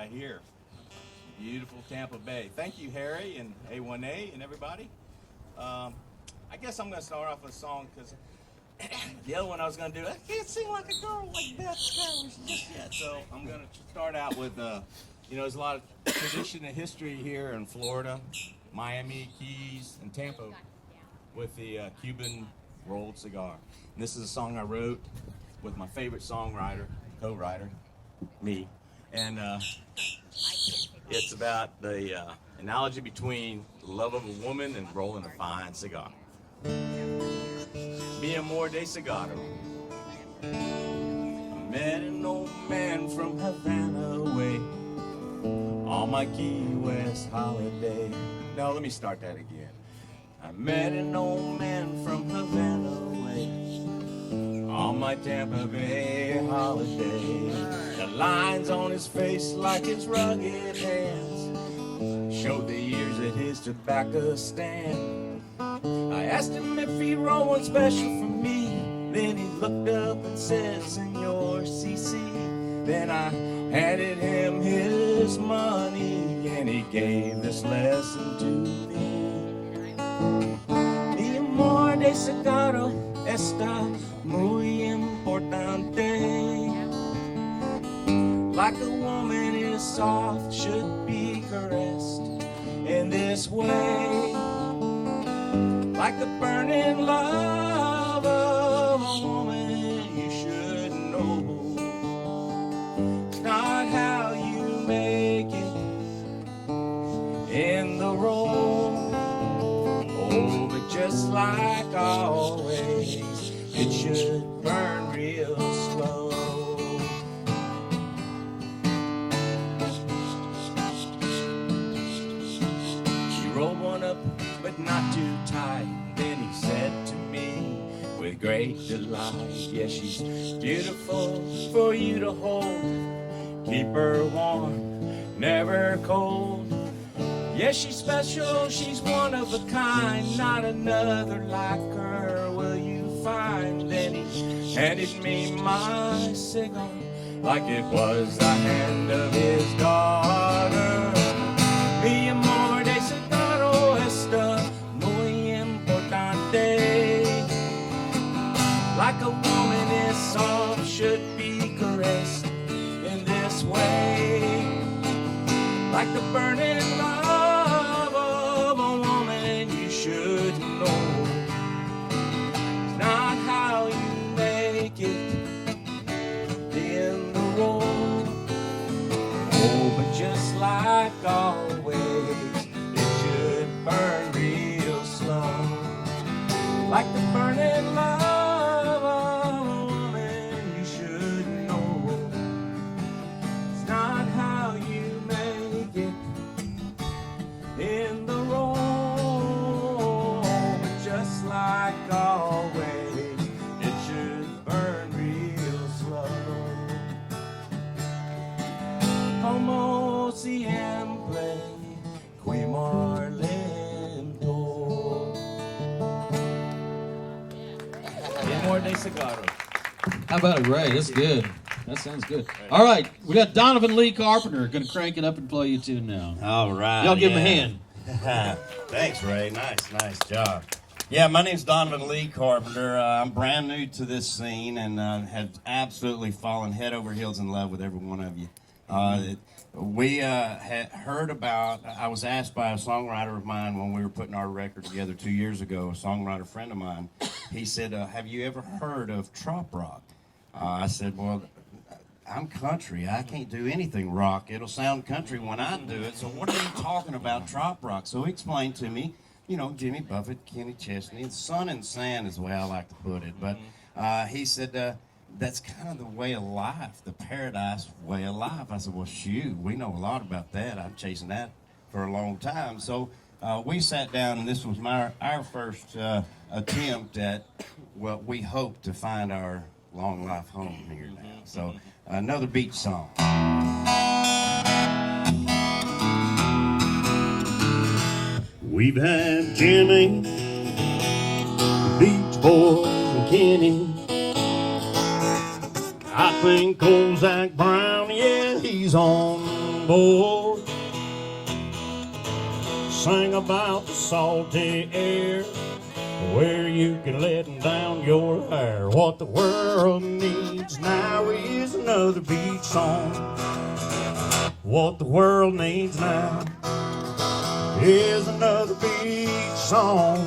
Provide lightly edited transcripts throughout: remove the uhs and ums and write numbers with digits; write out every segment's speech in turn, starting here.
right here. Beautiful Tampa Bay. Thank you, Harry and A1A and everybody. I guess I'm going to start off with a song because the other one I was going to do, I can't sing like a girl like Beth Skyler's just yet. So I'm going to start out with, there's a lot of tradition and history here in Florida, Miami, Keys, and Tampa with the Cuban rolled cigar. And this is a song I wrote with my favorite songwriter, co-writer, me. And it's about the analogy between the love of a woman and rolling a fine cigar. Mi amor de cigarro. I met an old man from Havana away on my Key West holiday. No, let me start that again. I met an old man from Havana away on my Tampa Bay holiday. The lines on his face like his rugged hands showed the years at his tobacco stand. I asked him if he'd roll one special for me. Then he looked up and said, Senor CC. Then I handed him his money and he gave this lesson to me. Mi amor de cigarro está muy importante. Like a woman is soft, should be caressed in this way. Like the burning love of a woman, you should know. It's not how you make it in the roll. Oh, but just like always, it should burn real slow. She rolled one up, but not too tight. Then he said to me with great delight, yeah, she's beautiful for you to hold. Keep her warm, never cold. Yeah, she's special, she's one of a kind. Not another like her will you find. Then he handed me my cigar like it was the hand of his daughter. Mi amor de cigarro está muy importante. Like a woman is soft, should be caressed in this way. Like the burning love of a woman, you should know. It's not how you make it in the roll. Oh, but just like always, it should burn real slow. Like the burning love of a woman, you should know. It's not how you make it in the roll. But just like always, it should burn real slow. Como siempre, qui more lento. More de cigarro. How about it, Ray? That's good. That sounds good. All right, we got Donovan Lee Carpenter going to crank it up and play you two now. All right. Y'all give him a hand. Thanks, Ray. Nice job. Yeah, my name's Donovan Lee Carpenter. I'm brand new to this scene and have absolutely fallen head over heels in love with every one of you. We had heard about, I was asked by a songwriter of mine when we were putting our record together 2 years ago, a songwriter friend of mine. He said, have you ever heard of trop rock? I said, well, I'm country. I can't do anything rock. It'll sound country when I do it. So what are you talking about, trop rock? So he explained to me, Jimmy Buffett, Kenny Chesney, and sun and sand is the way I like to put it. But he said, that's kind of the way of life, the paradise way of life. I said, well, shoot, we know a lot about that. I'm chasing that for a long time. So we sat down, and this was our first attempt at what we hope to find our long life home here now. So another beach song. We've had Jimmy, Beach Boys, and Kenny. I think old Zach Brown, yeah, he's on on board. Sing about the salty air where you can let down your hair. What the world needs now is another beach song. What the world needs now is another beach song.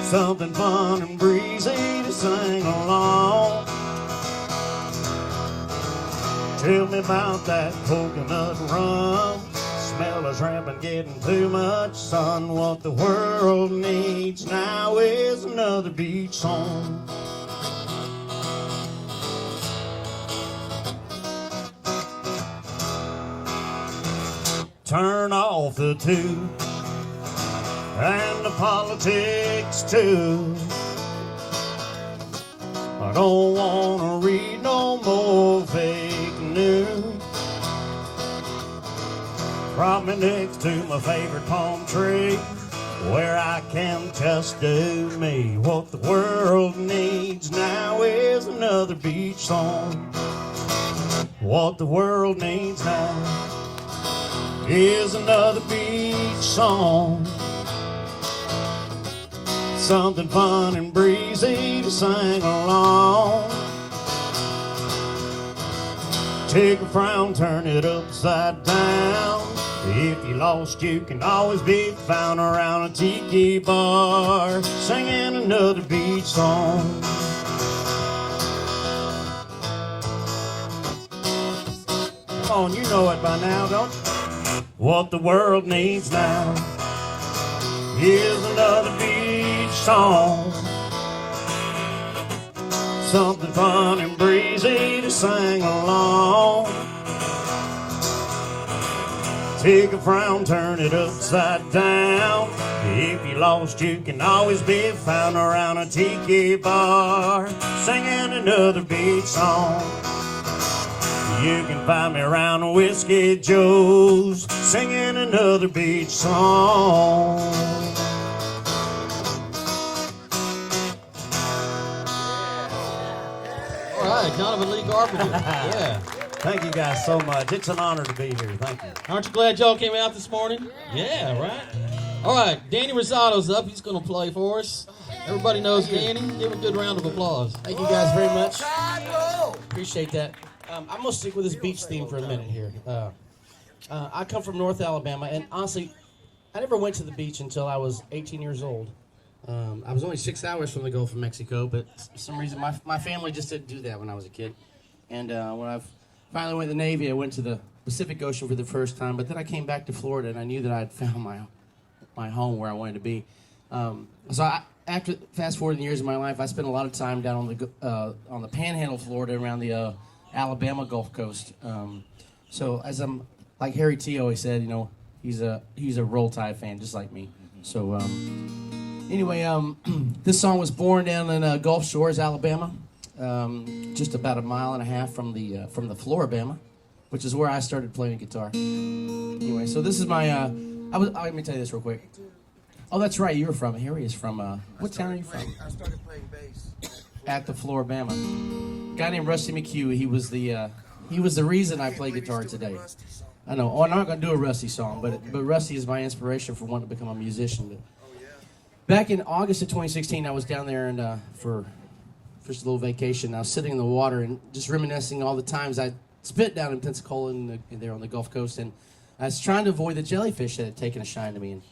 Something fun and breezy to sing along. Tell me about that coconut rum. Smell of shrimp and getting too much sun. What the world needs now is another beach song. Turn off the tube and the politics too. I don't wanna read no more fake news. Prop me next to my favorite palm tree where I can just do me. What the world needs now is another beach song. What the world needs now is another beach song. Something fun and breezy to sing along. Take a frown, turn it upside down. If you lost, you can always be found around a tiki bar, singing another beach song. Come on, you know it by now, don't you? What the world needs now is another beach song. Something fun and breezy to sing along. Take a frown, turn it upside down. If you lost, you can always be found around a tiki bar, singing another beach song. You can find me around Whiskey Joe's, singing another beach song. All right, Donovan Lee Carpenter. Yeah. Thank you guys so much. It's an honor to be here. Thank you. Aren't you glad y'all came out this morning? Yeah, right. All right, Danny Rosado's up. He's going to play for us. Everybody knows Danny. Give him a good round of applause. Thank you guys very much. Appreciate that. I'm going to stick with this beach theme for a minute here. I come from North Alabama, and honestly, I never went to the beach until I was 18 years old. I was only 6 hours from the Gulf of Mexico, but for some reason my family just didn't do that when I was a kid. And when I finally went to the Navy, I went to the Pacific Ocean for the first time, but then I came back to Florida, and I knew that I had found my home where I wanted to be. After fast forwarding years of my life, I spent a lot of time down on the Panhandle, Florida, around the Alabama Gulf Coast. So as I'm like Harry T always said, you know, he's a Roll Tide fan just like me. So anyway, this song was born down in Gulf Shores, Alabama, just about 1.5 miles from the Floribama, which is where I started playing guitar. Anyway, so this is my. Let me tell you this real quick. Oh, that's right. You were from. Harry is from. What town are you from? I started playing bass at the Floribama. A guy named Rusty McHugh. He was the reason I play guitar today. I know. Oh, I'm not gonna do a Rusty song, but Rusty is my inspiration for wanting to become a musician. But back in August of 2016, I was down there and for just a little vacation. I was sitting in the water and just reminiscing all the times I spent down in Pensacola and there on the Gulf Coast, and I was trying to avoid the jellyfish that had taken a shine to me. And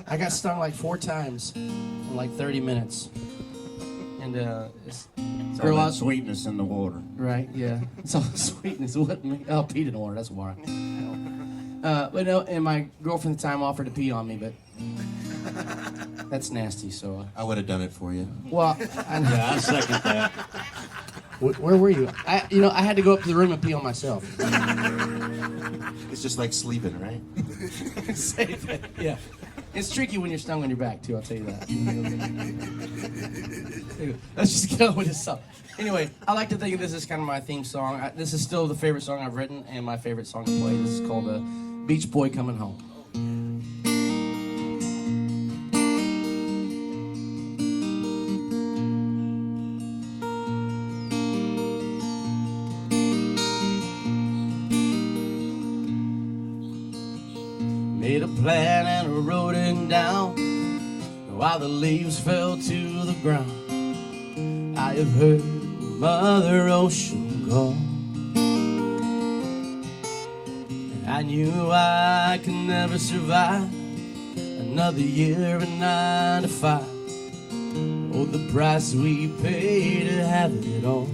I got stung like 4 times in like 30 minutes. And it's All that sweetness in the water. right, yeah. It's all sweetness. Oh, peed in the water. That's why. But no, and my girlfriend at the time offered to pee on me, but that's nasty. So I would have done it for you. well, I second that. Where were you? I had to go up to the room and pee on myself. It's just like sleeping, right? Save it. Yeah. It's tricky when you're stung on your back, too, I'll tell you that. Anyway, let's just go with this song. Anyway, I like to think of this as kind of my theme song. This is still the favorite song I've written and my favorite song to play. This is called Beach Boy Coming Home. Made a plan and I wrote it down while the leaves fell to the ground. I have heard Mother Ocean call. I knew I could never survive another year of 9 to 5. Oh, the price we pay to have it all.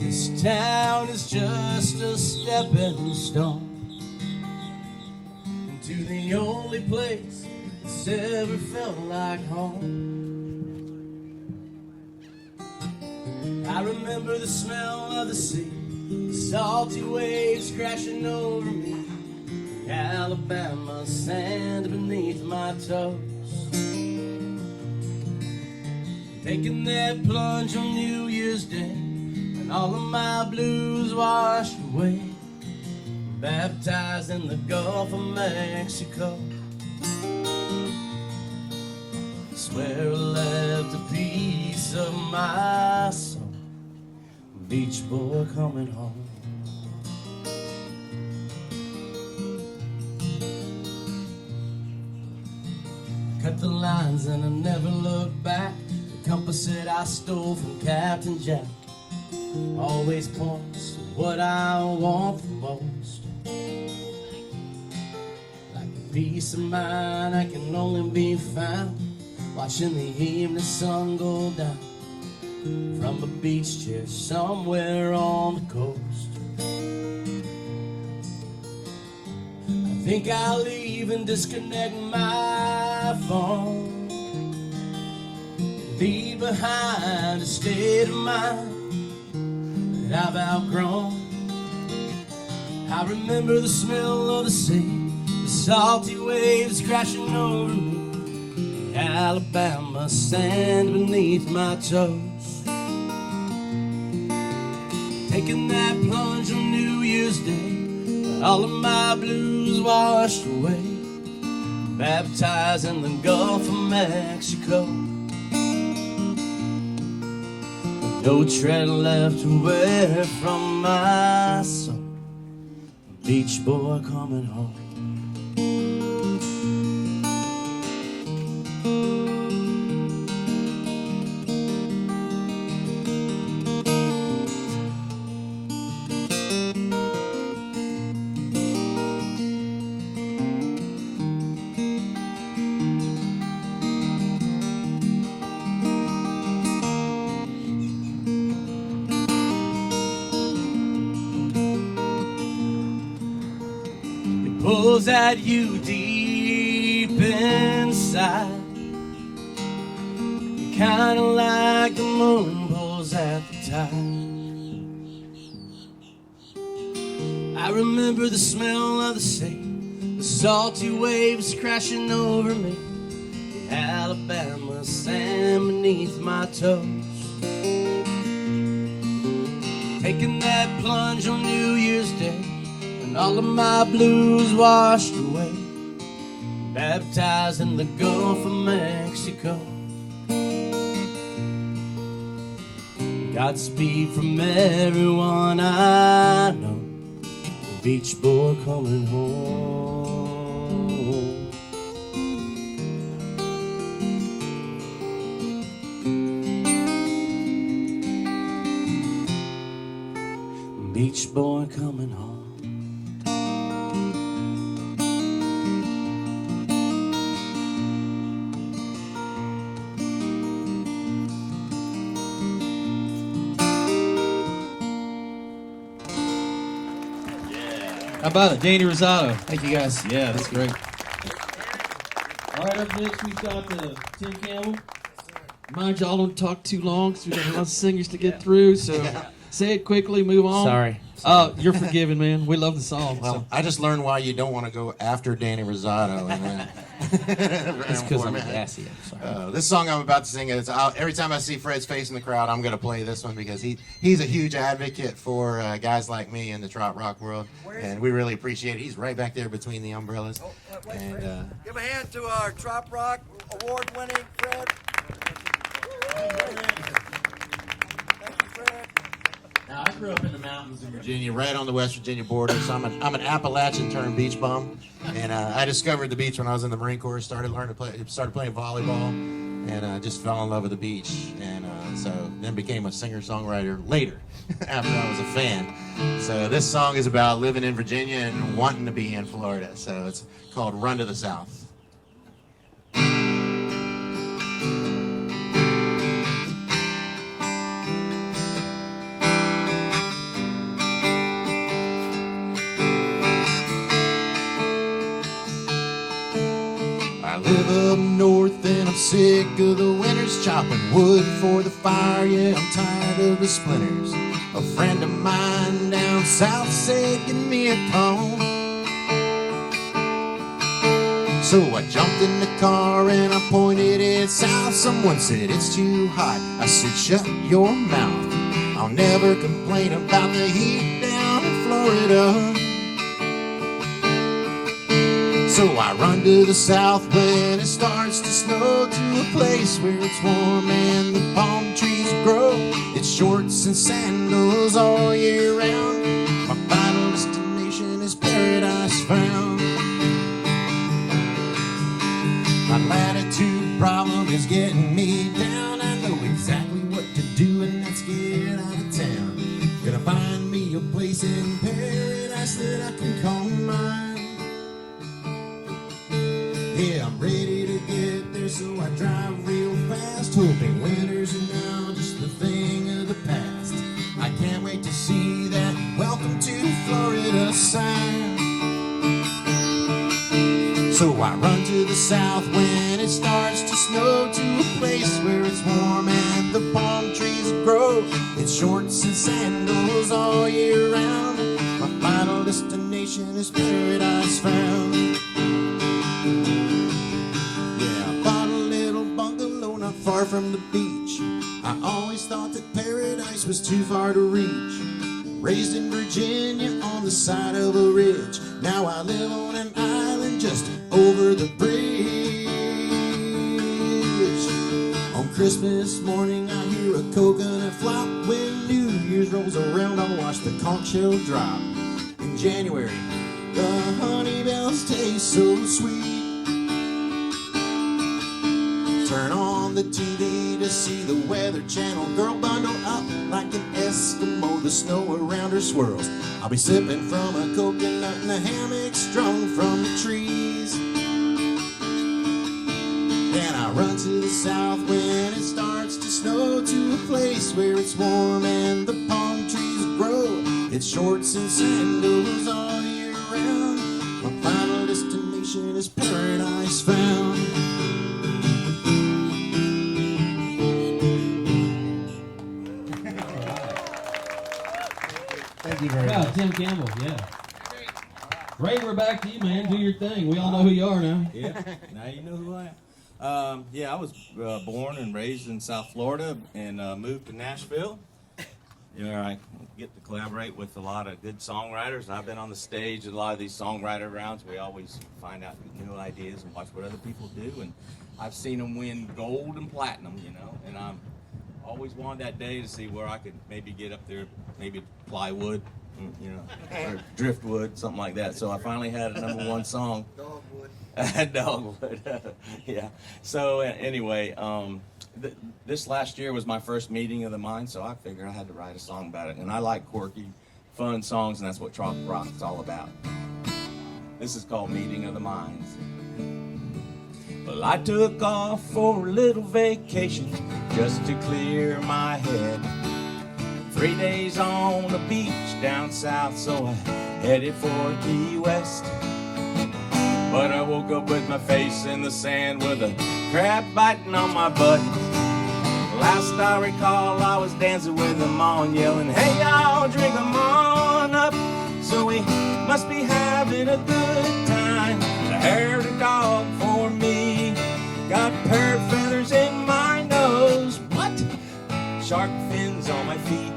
This town is just a stepping stone into the only place that's ever felt like home. I remember the smell of the sea, the salty waves crashing over me, Alabama sand beneath my toes. Taking that plunge on New Year's Day, and all of my blues washed away, baptized in the Gulf of Mexico. I swear I left a piece of my soul, beach boy coming home. Cut the lines and I never looked back. The compass that I stole from Captain Jack always points to what I want the most. Like a peace of mind I can only be found watching the evening sun go down from a beach chair somewhere on the coast. I think I'll leave and disconnect my phone, leave behind a state of mind that I've outgrown. I remember the smell of the sea, the salty waves crashing over me, the Alabama sand beneath my toes. Taking that plunge on New Year's Day, all of my blues washed away, baptized in the Gulf of Mexico. No tread left to wear from my soul, beach boy coming home. Pulls at you deep inside, kinda like the moon pulls at the tide. I remember the smell of the sea, the salty waves crashing over me, the Alabama sand beneath my toes. Taking that plunge on New Year's Day, all of my blues washed away, baptized in the Gulf of Mexico. Godspeed from everyone I know, beach boy coming home. Beach boy coming home. How about it, Danny Rosado? Thank you guys. Yeah, that's great. All right, up next we've got Tim Campbell. Mind y'all don't talk too long because we've got a lot of singers to get through, so say it quickly, move on. Sorry. Oh, you're forgiven, man. We love the song. Well, So. I just learned why you don't want to go after Danny Rosado. It's because I'm gassy. I'm sorry. This song I'm about to sing, every time I see Fred's face in the crowd, I'm going to play this one because he's a huge advocate for guys like me in the trot rock world, and we really appreciate it. He's right back there between the umbrellas. And give a hand to our Trop Rock award-winning Fred. Thank you, Fred. Now, I grew up in the mountains in Virginia, right on the West Virginia border, so I'm an Appalachian turned beach bum. And I discovered the beach when I was in the Marine Corps, started playing volleyball, and just fell in love with the beach. And so then became a singer-songwriter later, after I was a fan. So this song is about living in Virginia and wanting to be in Florida. So it's called Run to the South. I live up north and I'm sick of the winters, chopping wood for the fire, yeah, I'm tired of the splinters. A friend of mine down south said, give me a call. So I jumped in the car and I pointed it south. Someone said, it's too hot. I said, shut your mouth. I'll never complain about the heat down in Florida. So I run to the south when it starts to snow, to a place where it's warm and the palm trees grow. It's shorts and sandals all year round. My final destination is paradise found. My latitude problem is getting me down. I know exactly what to do, and that's get out of town. Gonna find me a place in paradise that I can call mine. Yeah, I'm ready to get there, so I drive real fast, hoping winters are now just a thing of the past. I can't wait to see that welcome to Florida sign. So I run to the south when it starts to snow, to a place where it's warm and the palm trees grow. It's shorts and sandals all year round. My final destination is paradise found. Far from the beach, I always thought that paradise was too far to reach. Raised in Virginia on the side of a ridge, now I live on an island just over the bridge. On Christmas morning I hear a coconut flop. When New Year's rolls around I'll watch the conch shell drop. In January the honey bells taste so sweet. Turn on the TV to see the Weather Channel. Girl bundle up like an Eskimo. The snow around her swirls. I'll be sipping from a coconut in a hammock strung from the trees. Then I run to the south when it starts to snow, to a place where it's warm and the palm trees grow. It's shorts and sandals all year round. My final destination is paradise found. Thank you very much. Tim Campbell, yeah. Ray, we're back to you, man. Do your thing. We all know who you are now. Yeah, now you know who I am. Yeah, I was born and raised in South Florida and moved to Nashville. You know, I get to collaborate with a lot of good songwriters. I've been on the stage at a lot of these songwriter rounds. We always find out new ideas and watch what other people do. And I've seen them win gold and platinum, you know. And I'm always wanted that day to see where I could maybe get up there, maybe plywood, you know, or driftwood, something like that. So I finally had a #1 song. Dogwood. Dogwood. Yeah. So anyway, this last year was my first meeting of the mind, so I figured I had to write a song about it. And I like quirky, fun songs, and that's what trop rock's all about. This is called Meeting of the Minds. Well, I took off for a little vacation just to clear my head. 3 days on the beach down south, so I headed for Key West. But I woke up with my face in the sand with a crab biting on my butt. Last I recall, I was dancing with them on, yelling, hey y'all, drink 'em on up. So we must be having a good time. I heard a dog for me, got parrot feathers in my nose. What? Shark fins on my feet.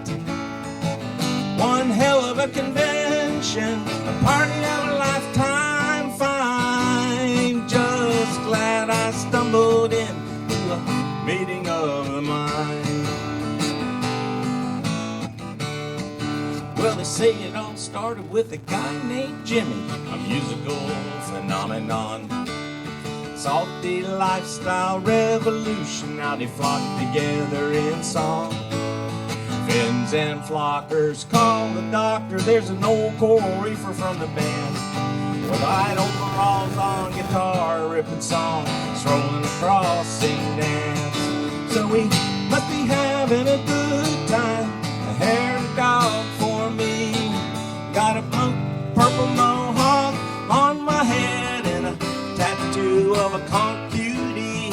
One hell of a convention, a party of a lifetime. Fine, just glad I stumbled into a meeting of the mind. Well, they say it all started with a guy named Jimmy, a musical phenomenon. Salty lifestyle revolution, now they flock together in song. Fins and flockers call the doctor, there's an old coral reefer from the band, with white overalls on guitar, ripping songs, strolling across sing dance. So we must be having a good time, a hairy dog for me. Got a purple mohawk on my head and a tattoo of a conch beauty.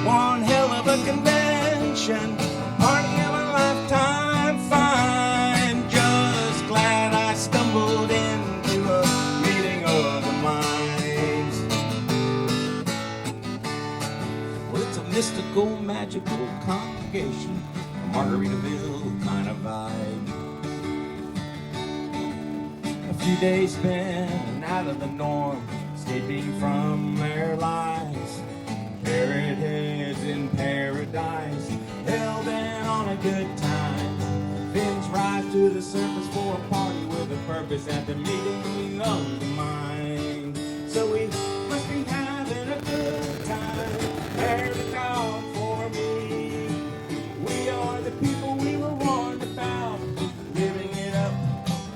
One hell of a convention, party of a lifetime fine. Just glad I stumbled into a meeting of the minds. Well, it's a mystical, magical congregation, a Margaritaville kind of vibe. A few days spent out of the norm, escaping from their lives. Parrot heads in paradise, hell bent on a good time. Fins rise to the surface for a party with a purpose at the meeting of the mind. So we must be having a good time. Parrot dog for me. We are the people we were warned about, living it up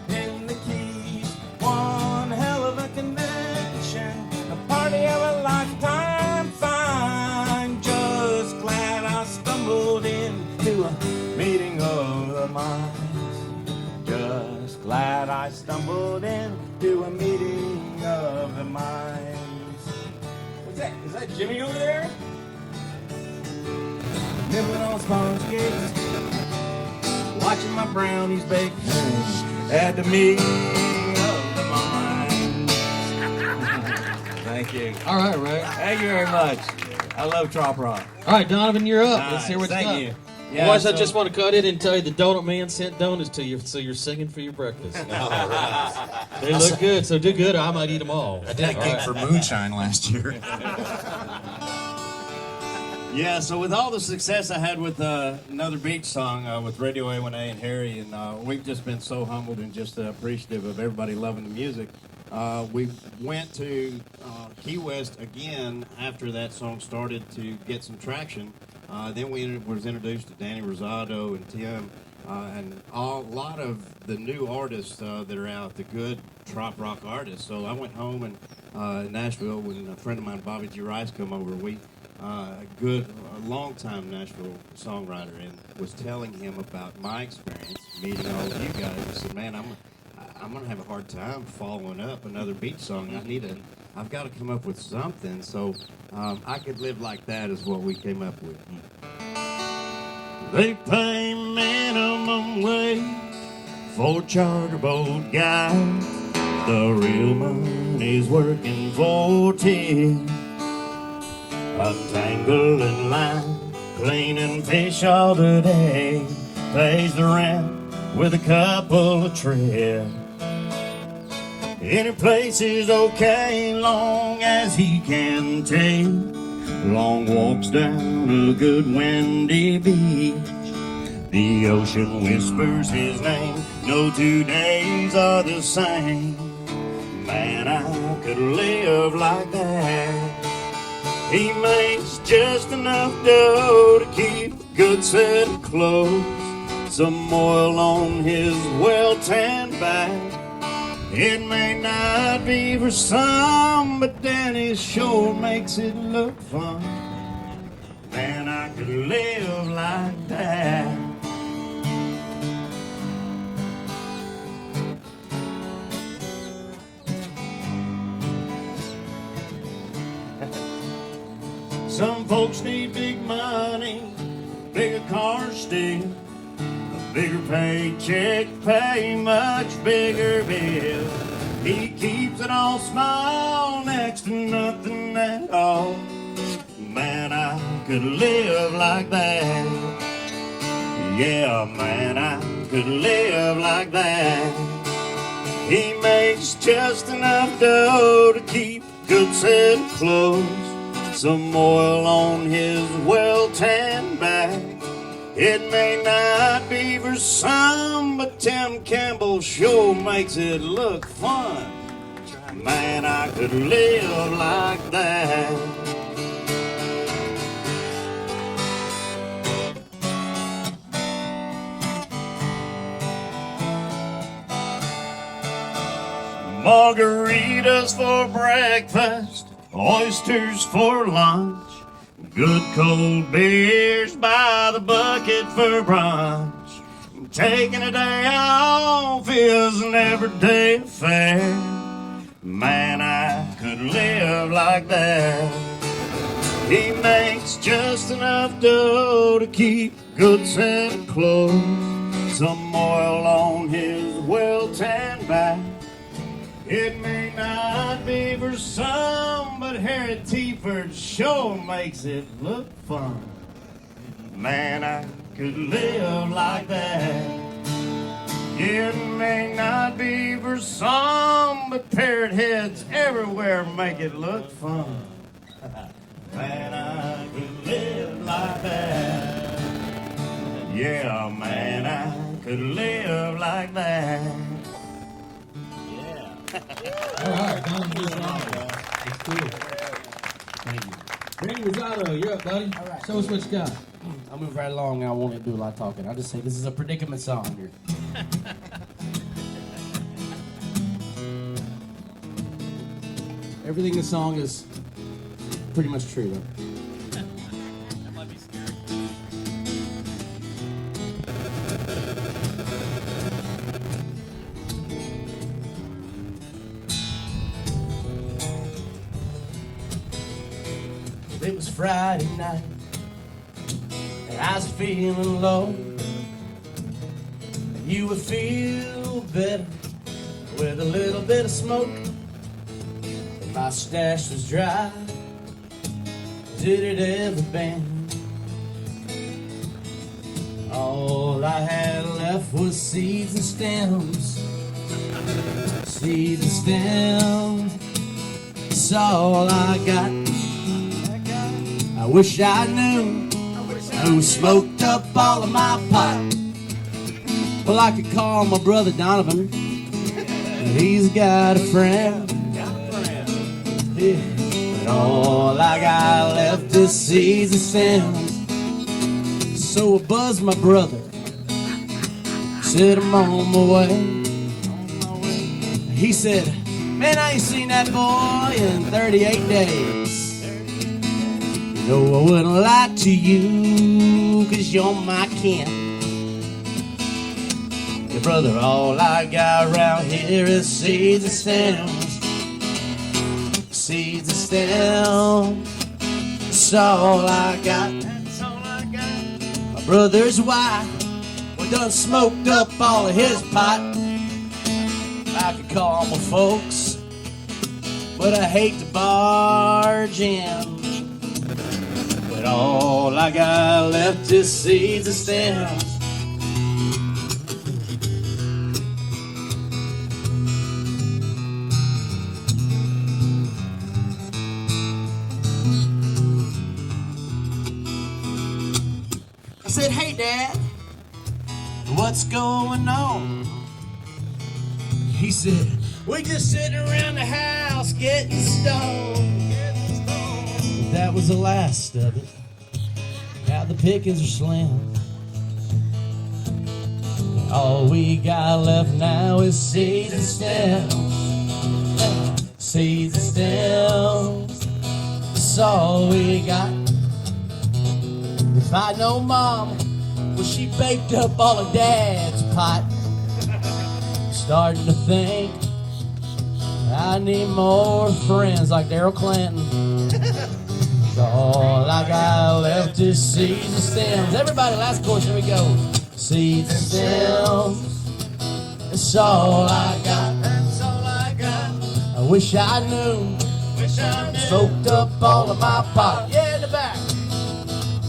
in the Keys. One hell of a convention, a party of a lifetime fine. Just glad I stumbled into a meeting of the minds. Just glad I stumbled into a meeting of the minds. What's that? Is that Jimmy over there? Nibbling on sponge cakes, watching my brownies bake at the meeting of the minds. Thank you. All right, Ray. Thank you very much. I love trop rock. All right, Donovan, you're up. Let's Nice. hear what you Thank got. you. Yeah, Boys, I so- just want to cut in and tell you the donut man sent donuts to you, so you're singing for your breakfast. They look good, so do good. I might eat them all. I did a gig for Moonshine last year. Yeah, so with all the success I had with another beach song with RadioA1A and Harry, and we've just been so humbled and just appreciative of everybody loving the music. We went to Key West again after that song started to get some traction. Then we was introduced to Danny Rosado and Tim, and a lot of the new artists that are out, the good trop rock artists. So I went home and in Nashville when a friend of mine, Bobby G. Rice, come over. A long-time Nashville songwriter, and was telling him about my experience meeting all of you guys. I said, man, I'm gonna have a hard time following up another beach song. I've got to come up with something. So I Could Live Like That is what we came up with. They pay minimum wage for charter boat guys. The real money's working for 10. Untangling line, cleaning fish all the day. Pays the rent with a couple of trips. Any place is okay long as he can take long walks down a good windy beach. The ocean whispers his name, no 2 days are the same. Man, I could live like that. He makes just enough dough to keep a good set of clothes, some oil on his well-tanned back. It may not be for some, but Danny sure makes it look fun. Man, I could live like that. Some folks need big money, bigger cars still, a bigger paycheck, pay much bigger bill. He keeps it all small, next to nothing at all. Man, I could live like that. Yeah, man, I could live like that. He makes just enough dough to keep a good set of clothes, some oil on his well-tanned back. It may not be for some, but Tim Campbell girl sure makes it look fun. Man, I could live like that. Margaritas for breakfast, oysters for lunch, good cold beers by the bucket for brunch. Taking a day off is an everyday affair. Man, I could live like that. He makes just enough dough to keep good Santa Claus. Some oil on his well-tanned back. It may not be for some, but Harry Teaford sure makes it look fun. Man, I could live like that. It may not be for some, but parrot heads everywhere make it look fun. Man, I could live like that. Yeah, man, I could live like that. All right, Don, good song. It's cool. Thank you. Randy Rosado, you're up, buddy. All right. Show us what you got. I'll move right along. I won't do a lot of talking. I'll just say this is a predicament song here. Everything in the song is pretty much true, though. That might be scary. It was Friday night, and I was feeling low. And you would feel better with a little bit of smoke. And my stash was dry as it had ever been. All I had left was seeds and stems. Seeds and stems, that's all I got. I wish I knew who smoked up all of my pot. Well, I could call my brother Donovan, and he's got a friend. Yeah. But all I got left is seeds and stems. So I buzzed my brother, said I'm on my way. He said, man, I ain't seen that boy in 38 days. No, I wouldn't lie to you, 'cause you're my kin. Your brother, all I got around here is seeds and stems. Seeds and stems, that's all I got. My brother's wife, we done smoked up all of his pot. I could call my folks, but I hate to barge in. But all I got left is seeds and stems. I said, hey, Dad, what's going on? He said, we just sitting around the house getting stoned. That was the last of it. Now the pickings are slim. All we got left now is seeds and stems. Seeds and stems, that's all we got. If I know Mom, well, she baked up all of Dad's pot. Starting to think I need more friends like Daryl Clanton. All I got left is seeds and stems. Everybody, last chorus, here we go. Seeds and stems, that's all I got. That's all I got. I wish I knew. Soaked up all of my pot. Yeah, in the back.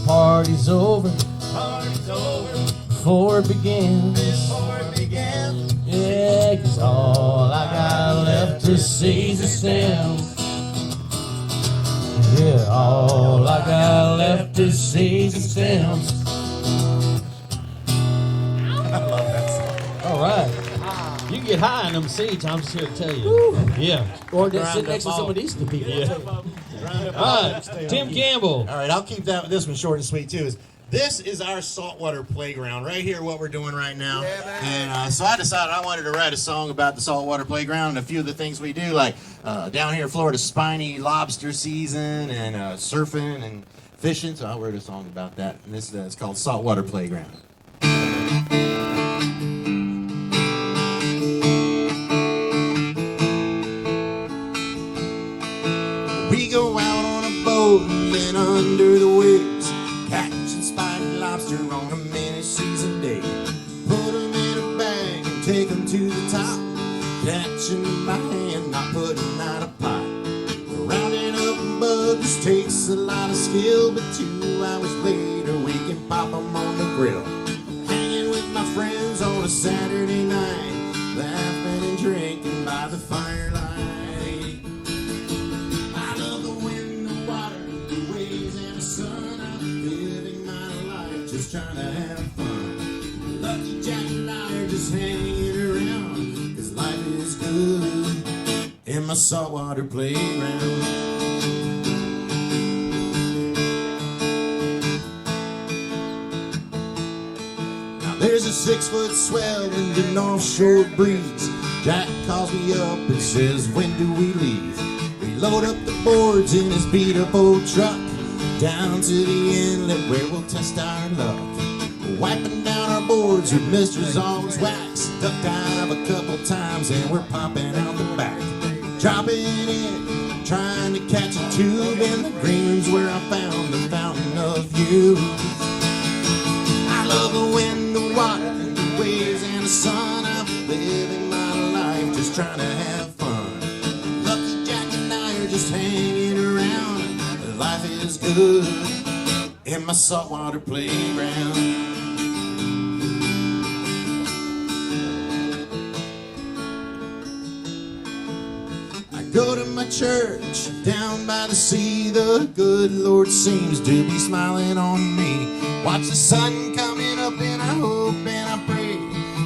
Party's over. Party's over. Before it begins. Before it begins. Yeah, 'cause all I got left is seeds and stems. Yeah, all I got left is seeds and stems. I love that song. All right. You can get high in them seats, I'm just here to tell you. Yeah. Or just sit next to some of these people. Yeah. All right, Tim Campbell. All right, I'll keep this one short and sweet too. This is our saltwater playground right here, what we're doing right now. And so I decided I wanted to write a song about the saltwater playground and a few of the things we do, like down here in Florida, spiny lobster season and surfing and fishing. So I wrote a song about that. And this it's called Saltwater Playground. We go out on a boat and then under the waves, catching spiny lobster on a mini season day. Put them in a bag and take them to the top, catching by hand, not putting out a pot. Rounding up bugs takes a lot of skill, but 2 hours later we can pop them on the grill. Hanging with my friends on a Saturday night, laughing and drinking by the firelight. I love the wind, the water, the waves and the sun. I'm living my life, just trying to have fun. Lucky Jack and I are just hanging around, 'cause life is good in my saltwater playground. There's a 6-foot swell in the North Shore breeze. Jack calls me up and says, when do we leave? We load up the boards in his beat-up old truck, down to the inlet where we'll test our luck. Wiping down our boards with Mr. Zoll's wax. Ducked out of a couple times and we're popping out the back. Dropping in, trying to catch a tube in the green rooms where I found the fountain of youth. I love the wind, the water, and the waves and the sun. I'm living my life, just trying to have fun. Lucky Jack and I are just hanging around. Life is good in my saltwater playground. I go to my church down by the sea. The good Lord seems to be smiling on me. Watch the sun coming up and I hope and I pray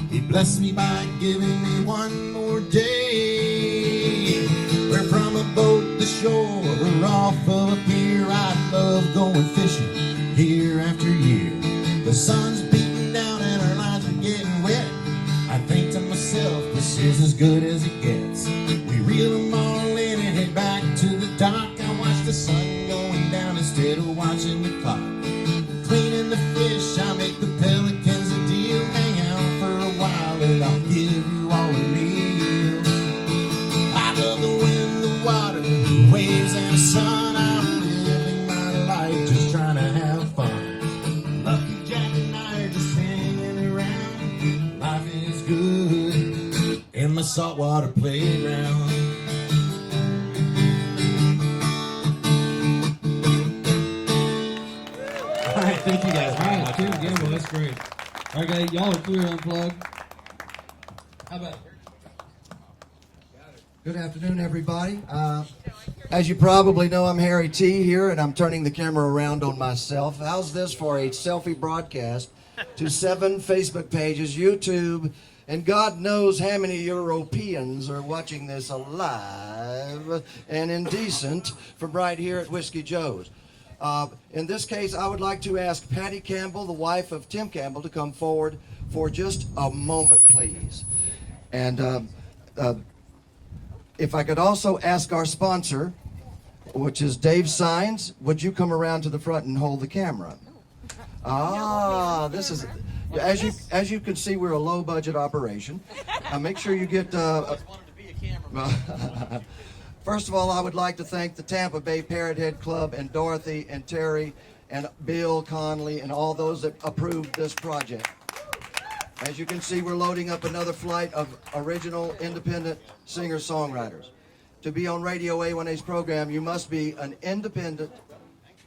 He bless me by giving me one more day. We're from a boat to shore or off of a pier. I love going fishing year after year. The sun's beating down and our lines are getting wet. I think to myself, this is as good as it gets. We reel them all in and head back to the dock. I watch the sun going down instead of watching the clock. Cleaning the fish, I make the pelicans a deal. Hang out for a while and I'll give you all a meal. I love the wind, the water, the waves and the sun. I'm living my life, just trying to have fun. Lucky Jack and I are just hanging around. Life is good in my saltwater playground. All right, thank you guys. All right, Tim Campbell, that's great. All right, guys, y'all are clear unplugged. How about Good afternoon, everybody. As you probably know, I'm Harry T. here, and I'm turning the camera around on myself. How's this for a selfie broadcast to 7 Facebook pages, YouTube, and God knows how many Europeans are watching this alive and indecent from right here at Whiskey Joe's. In this case, I would like to ask Patty Campbell, the wife of Tim Campbell, to come forward for just a moment, please. And if I could also ask our sponsor, which is Dave Signs, would you come around to the front and hold the camera? Ah, this is, as you can see, we're a low-budget operation. Make sure you get... First of all, I would like to thank the Tampa Bay Parrot Head Club and Dorothy and Terry and Bill Conley and all those that approved this project. As you can see, we're loading up another flight of original independent singer-songwriters. To be on Radio A1A's program, you must be an independent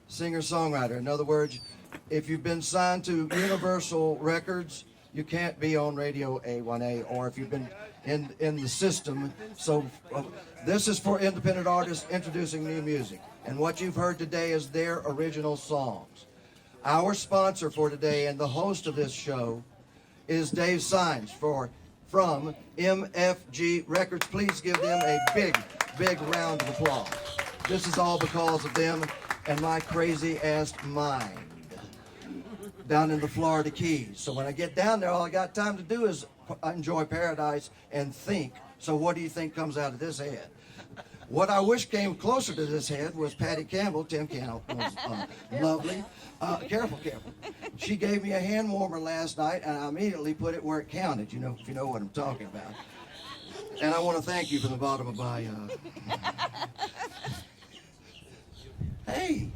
singer-songwriter. In other words, if you've been signed to Universal Records, you can't be on Radio A1A, or if you've been in the system. So this is for independent artists introducing new music. And what you've heard today is their original songs. Our sponsor for today and the host of this show is Dave Signs for from MFG Records. Please give them a big, big round of applause. This is all because of them and my crazy-ass mind down in the Florida Keys. So when I get down there, all I got time to do is enjoy paradise and think. So what do you think comes out of this head? What I wish came closer to this head was Patty Campbell. Tim Campbell was lovely. Careful. She gave me a hand warmer last night, and I immediately put it where it counted, you know, if you know what I'm talking about. And I want to thank you from the bottom of my... Hey,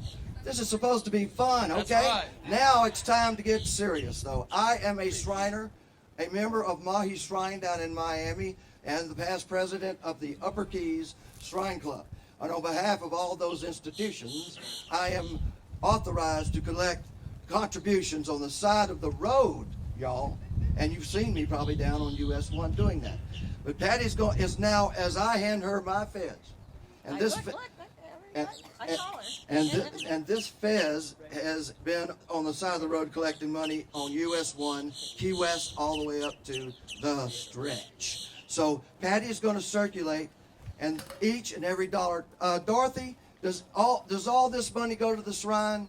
this is supposed to be fun, okay? That's right. Now it's time to get serious, though. I am a Shriner, a member of Mahi Shrine down in Miami, and the past president of the Upper Keys Shrine Club. And on behalf of all those institutions, I am authorized to collect contributions on the side of the road, y'all. And you've seen me probably down on US 1 doing that. But Patty's is now, as I hand her my fez. And this and this fez has been on the side of the road collecting money on US 1, Key West, all the way up to the Stretch. So Patty's going to circulate, and each and every dollar. Dorothy, does all this money go to the shrine?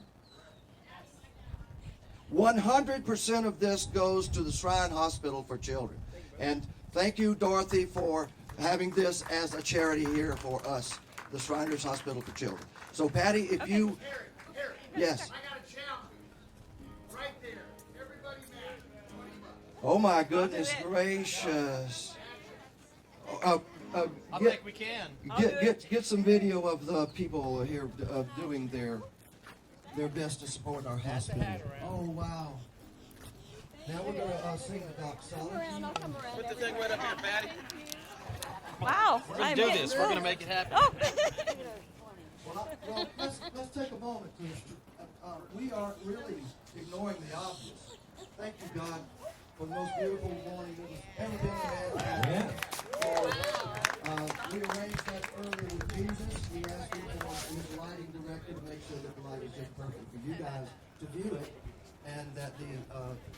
100% of this goes to the Shrine Hospital for Children. And thank you, Dorothy, for having this as a charity here for us, the Shriners Hospital for Children. So Patty, if you... Harry, yes. I got a challenge. Right there. Everybody match. $20. Oh my goodness gracious. I think we can. Get some video of the people here doing their best to support our hospital. Oh wow. Now we're gonna sing the doxology. Put the thing right up here, Patty. Wow. We're gonna do this. We're gonna make it happen. Oh. Well, let's take a moment to. We are really ignoring the obvious. Thank you, God, for the most beautiful morning that has ever been had. We arranged that earlier with Jesus. We asked him for his lighting director to make sure that the light is just perfect for you guys to view it, and that the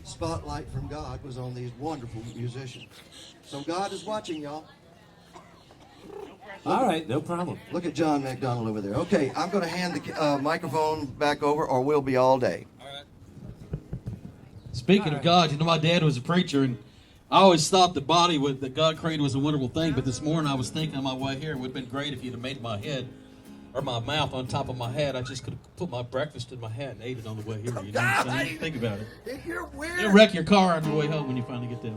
spotlight from God was on these wonderful musicians. So God is watching, y'all. All right, no problem. Look at John McDonald over there. Okay, I'm going to hand the microphone back over, or we'll be all day. Speaking of God, you know, my dad was a preacher, and I always thought the body that God created was a wonderful thing. But this morning I was thinking on my way here, it would have been great if you'd have made my head or my mouth on top of my head. I just could have put my breakfast in my hat and ate it on the way here. You know what I'm saying? Think about it. You're weird. You'll wreck your car on the way home when you finally get there.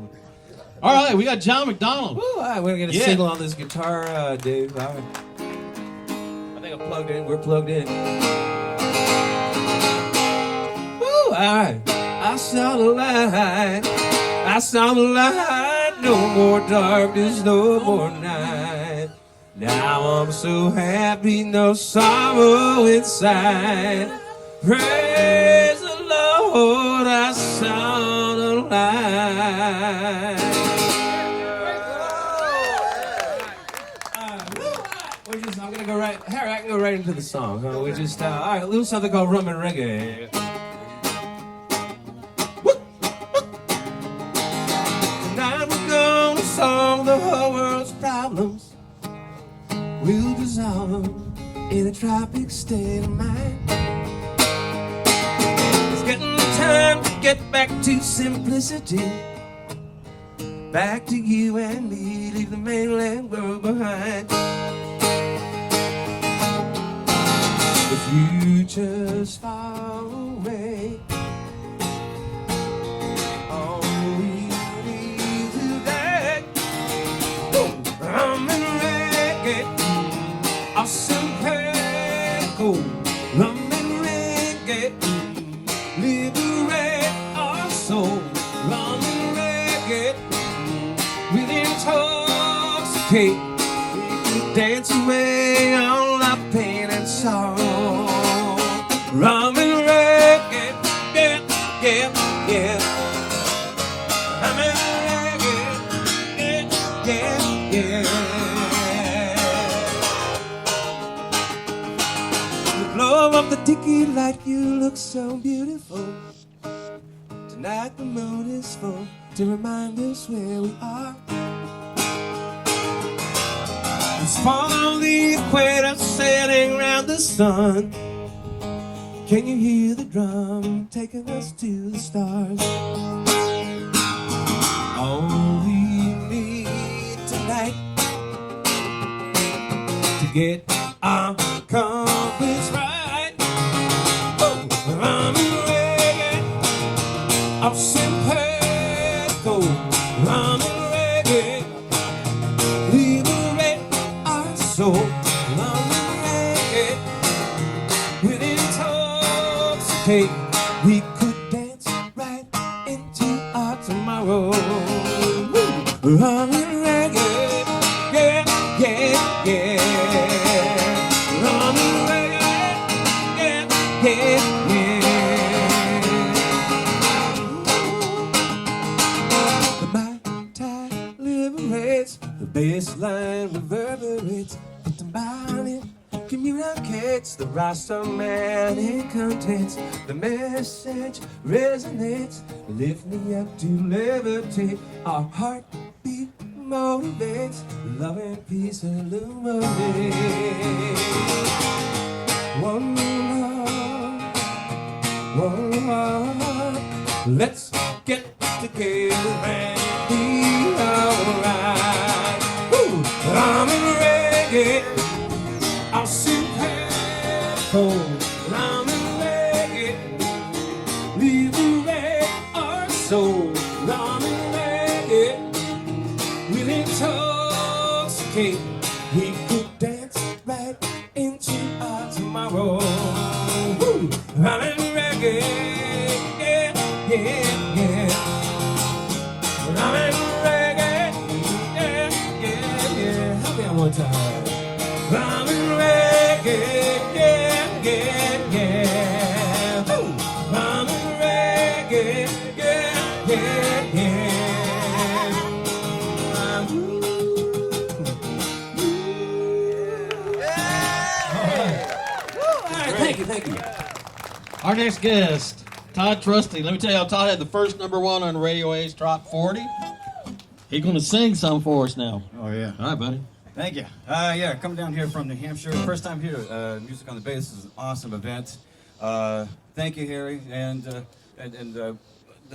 All right, we got John McDonald. Woo, all right, we're going to single on this guitar, Dave. All right. I think I'm plugged in. We're plugged in. Woo, all right. I saw the light. I saw the light. No more darkness, no more night. Now I'm so happy, no sorrow inside. Praise the Lord, I saw the light. I'm gonna go right. Harry, I can go right into the song. Huh? We just all right. A little something called Rum and Reggae. Tonight we're gonna solve the whole world's problems. We'll dissolve in a tropic state of mind. It's getting time to get back to simplicity. Back to you and me, leave the mainland world behind. The future's far away. All we need today, rum and reggae, awesome go. Rum and reggae, liberate our soul. Rum and reggae, will intoxicate, dance away all our pain and sorrow. Rum and reggae, yeah, yeah, yeah. Rum and reggae, yeah, yeah, yeah. The glow of the dicky light, you look so beautiful. Tonight the moon is full. to remind us where we are. It's fall on the equator, sailing round the sun. Can you hear the drum taking us to the stars? All we need tonight to get our compass right. Oh, I'm reggae, I'm simpatico. I'm reggae, liberate our soul. I'm reggae, with intoxicate. We could dance right into our tomorrow. I'm in reggae, yeah, yeah, yeah. I'm in reggae, yeah, yeah, yeah. The mighty tide liberates, the bass line reverberates, the timbali communicates, the Rasta man incantates, the message resonates. Lift me up to levitate, our heartbeat motivates, love and peace illuminate. One love, let's get together and be alright. Woo! I'm in reggae, I'll sing cold. I'm in reggae, liberate our soul. I'm in reggae, we'll intoxicate. We could dance right into our tomorrow. Woo! I'm in reggae, yeah, yeah, yeah. I'm in reggae, yeah, yeah, yeah. Help me out one time. I'm in reggae, yeah, yeah, yeah. Woo! I'm in reggae, yeah, yeah, yeah. All right, thank you. Our next guest, Todd Trusty. Let me tell you how Todd had the first #1 on RadioA's Top 40. He's going to sing some for us now. Oh, yeah. All right, buddy. Thank you. Yeah, coming down here from New Hampshire. First time here. Music on the Bass is an awesome event. Thank you, Harry, and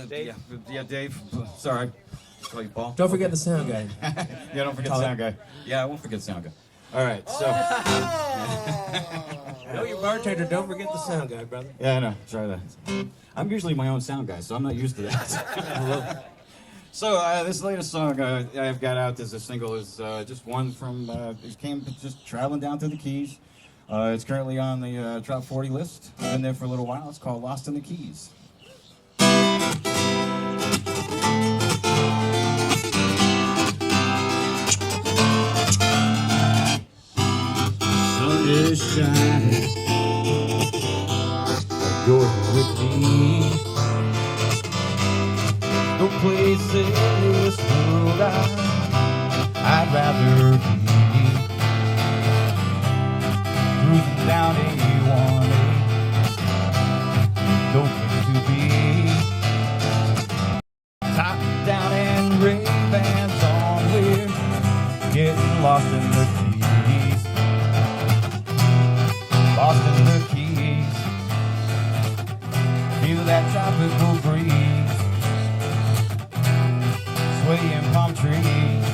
Dave. Yeah, Dave. Sorry. Call you Paul. Don't forget the sound guy. Yeah, don't forget the sound guy. Yeah, I won't forget the sound guy. All right, so. Know your bartender, don't forget the sound guy, brother. Yeah, I know. Try that. I'm usually my own sound guy, so I'm not used to that. So this latest song I've got out as a single is just one from, it came just traveling down through the Keys. It's currently on the Top 40 list. Been there for a little while. It's called Lost in the Keys. Sun is shining, you're with me. No place in this world I'd rather be. Cruising down A1A, no place to be. Top down and Ray-Bans on, we're getting lost in the Keys. Lost in the Keys. Feel that tropical breeze, swaying palm trees,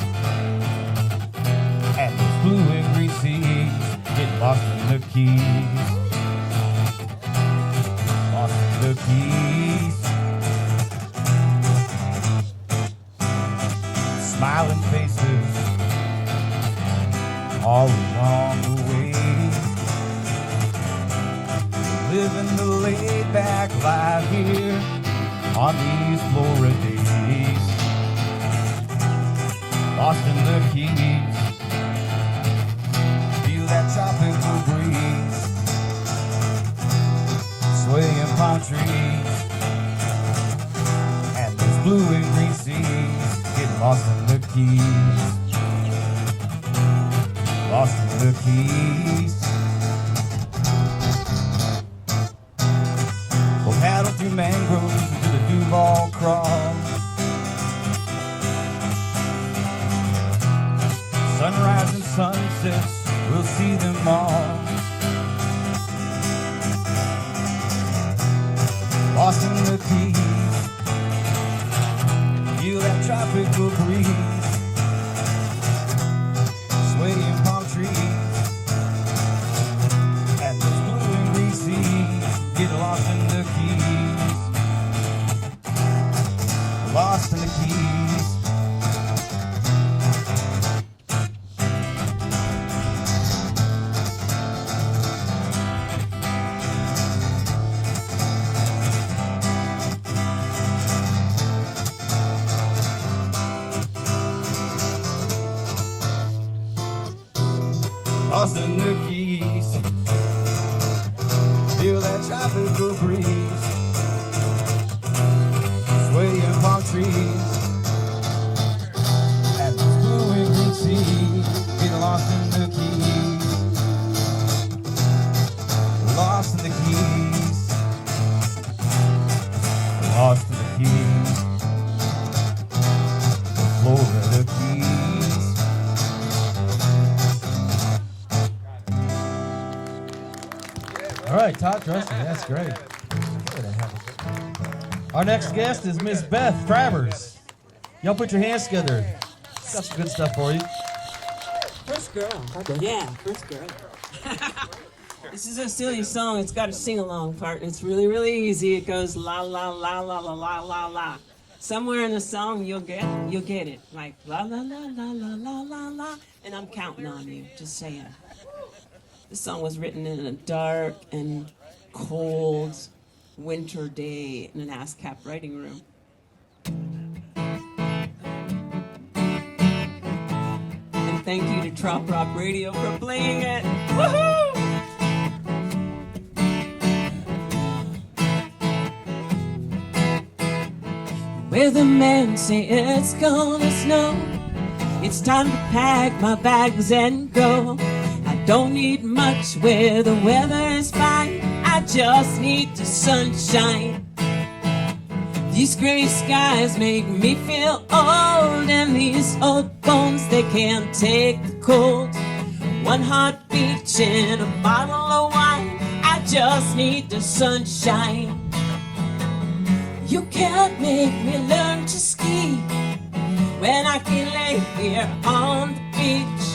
and those blue and green seas. Get lost in the Keys. Lost in the Keys. Smiling faces all along the way, living the laid-back life here on these Florida days. Lost in the Keys, feel that tropical breeze, swaying palm trees, and those blue and green seas. Get lost in the Keys. Lost in the Keys. We'll paddle through mangroves to the Duval Cross, Sunrise and sunsets, we'll see them all. Lost in the Keys, feel that tropical breeze, swaying palm trees, and those blue and green seas. Get lost in the Keys, lost in the Keys. Lost in the Keys, feel that tropical breeze, swaying palm trees, and those blue and green seas. Get lost in the Keys, lost in the Keys, lost in the Keys, the Florida Keys. All right, Todd Trusty, that's great. Our next guest is Miss Beth Travers. Y'all put your hands together. Got some good stuff for you. First girl. Yeah, first girl. This is a silly song. It's got a sing-along part, and it's really, really easy. It goes la la la la la la la la. Somewhere in the song you'll get it. Like la la la la la la la la. And I'm counting on you, just saying. This song was written in a dark and cold winter day in an ASCAP writing room. And thank you to Trop Rock Radio for playing it. Woohoo! Weathermen say it's gonna snow. It's time to pack my bags and go. I don't need much where the weather is fine. I just need the sunshine. These gray skies make me feel old, and these old bones, they can't take the cold. One hot beach and a bottle of wine. I just need the sunshine. You can't make me learn to ski when I can lay here on the beach.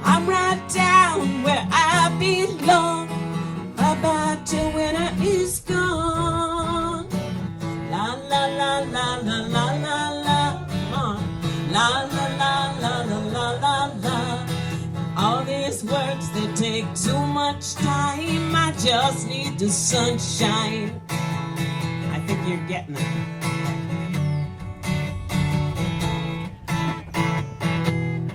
I'm right down where I belong. Bye-bye till winter is gone. La la la la la la la la. La la la la la la la la. All these words, they take too much time. I just need the sunshine. I think you're getting it.